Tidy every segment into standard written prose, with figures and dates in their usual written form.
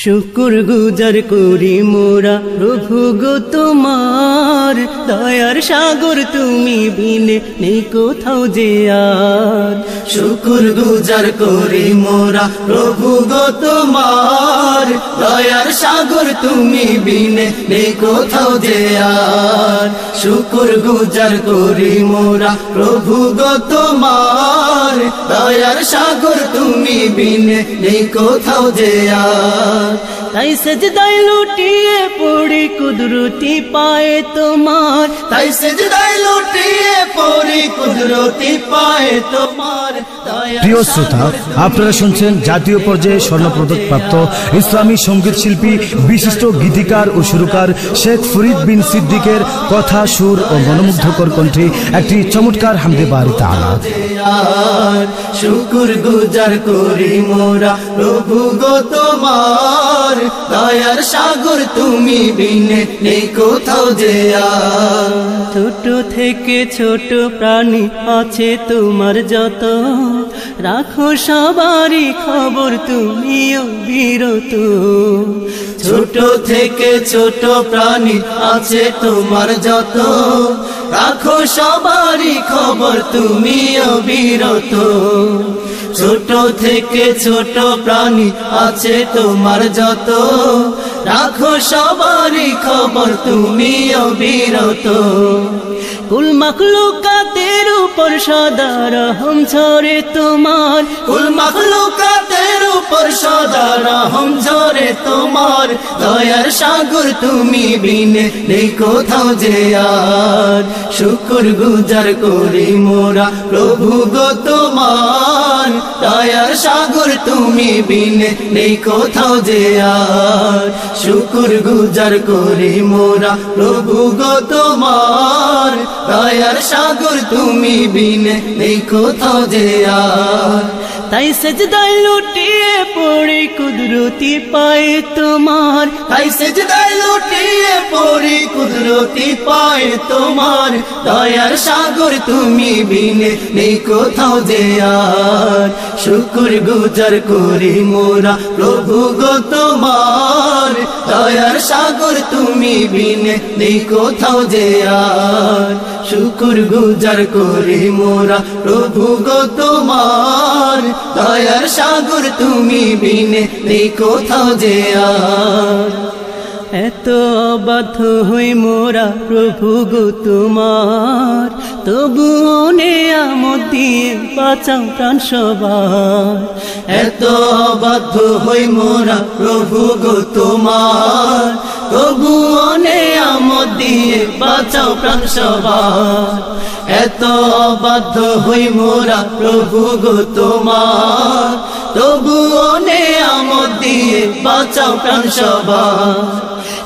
শুকুর গুজার করি মোরা প্রভু গো তোমার, দয়ার সাগর তুমি বিনে নেই কোথাও যে আর। শুকুর গুজার করি মোরা প্রভু গো তোমার, দয়ার সাগর তুমি বিনে নেই কোথাও যে আর। শুকুর গুজার করি মোরা প্রভু গো তোমার, দয়ার সাগর তুমি বিনে নেই কোথাও যে আর। তাই সেজদায় লুটিয়ে পড়ি কুদরতি পায়ে তোমার, তাই সেজদায় লুটিয়ে পড়ি কুদরতি পায়ে তোমার। প্রিয় শ্রোতা, আপনারা শুনছেন জাতীয় পর্যায়ে স্বর্ণপদক প্রাপ্ত ইসলামী সঙ্গীত শিল্পী বিশিষ্ট গীতিকার ও সুরকার শেখ ফরিদ বিন সিদ্দিকের কথা, সুর ও মনোমুগ্ধকর কণ্ঠে একটি চমৎকার হামদে বারি তাআলা। শুকুর গুজার করি মোরা প্রভু গো তোমার, দয়ার সাগর তুমি বিনে নেই কোথাও যে আর। ছোট থেকে ছোট প্রাণী আছে তোমার যত, রাখো সবারই খবর তুমিও বিরত। ছোট থেকে ছোট প্রাণী আছে তোমার যত, রাখো সবারই খবর তুমিও বিরত। ছোট থেকে ছোট প্রাণী আছে তোমার যত, রাখো সবারই খবর তুমিও বিরত। কুল মাখলুকাতের উপর সদা রহম ঝরে তোমার, কুল মাখলুকাতের উপর সদা রহম ঝরে তোমার। দয়ার সাগর তুমি বিনে নেই কোথাও যে আর। শুকুর গুজার করি মোরা প্রভু গো তোমার, দয়ার সাগর তুমি বিনে নেই কোথাও যে আর। শুকুর গুজার করি মোরা প্রভু গো তোমার, দয়ার সাগর তুমি বিনে নেই কোথাও যে আর। তাই সেজদায় লুটিয়ে পড়ি কুদরতি পায়ে তোমার, তাই সেজদায় লুটিয়ে পড়ি কুদরতি পায়ে তোমার। দয়ার সাগর তুমি বিনে নেই কোথাও যে আর। শুকুর গুজার করি মোরা প্রভু গো তোমার, দয়ার সাগর তুমি বিনে নেই কোথাও যে আর। শুকুর গুজার করি মোরা প্রভু গো তোমার, দয়ার সাগর তুমি বিনে নেই কোথাও যে আর। এত অবাধ্য হই মোরা প্রভু গো তোমার, তবুও নেয়ামত দিয়ে বাঁচাও প্রাণ সবার। এত অবাধ্য হই মোরা প্রভু গো তোমার, তবুও নেয়ামত দিয়ে বাঁচাও প্রাণ সবার। এত অবাধ্য হই মোরা প্রভু গো তোমার, তবুও নেয়ামত দিয়ে বাঁচাও প্রাণ সবার।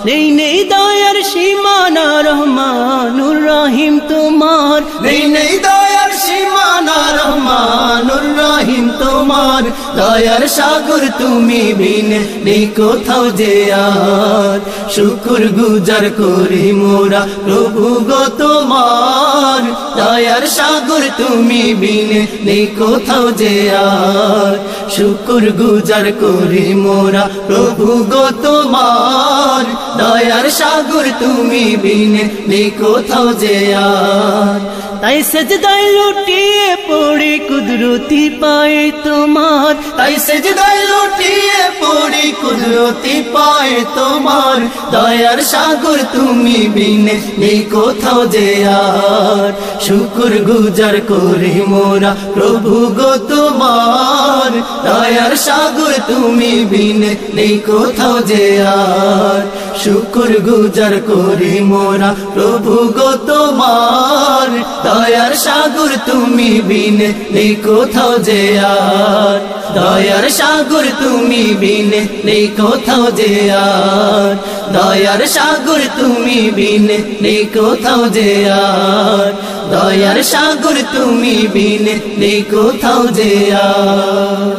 নেই নেই দয়ার সীমানা রহমানুর রহিম তোমার, নেই নেই দয়ার সীমানা রহমানুর রহিম তোমার। দয়ার সাগর তুমি বিনে নেই কোথাও যে আর। শুকুর গুজার করি মোরা প্রভু গো তোমার, দয়ার সাগর তুমি বিনে নেই কোথাও যে আর। শুকুর গুজার করি মোরা প্রভু গো তোমার, দয়ার সাগর তুমি বিনে নেই কোথাও যে আর। তাই সেজদায় লুটিয়ে পড়ি কুদরতি পায়ে তোমার, তাই সেজদায় লুটিয়ে পড়ি কুদরতি পায়ে তোমার। দয়ার সাগর তুমি বিনে নেই কোথাও যে আর। শুকুর গুজার করি মোরা প্রভু গো তোমার, দয়ার সাগর তুমি বিনে নেই কোথাও যে আর। শুকুর গুজার করি মোরা প্রভু গো তোমার, দয়ার সাগর তুমি বিনে নেই কোথাও যে আর। দয়ার সাগর তুমি বিনে নেই কোথাও যে আর। দয়ার সাগর তুমি বিনে নেই কোথাও যে আর। দয়ার সাগর তুমি বিনে নেই কোথাও যে আর।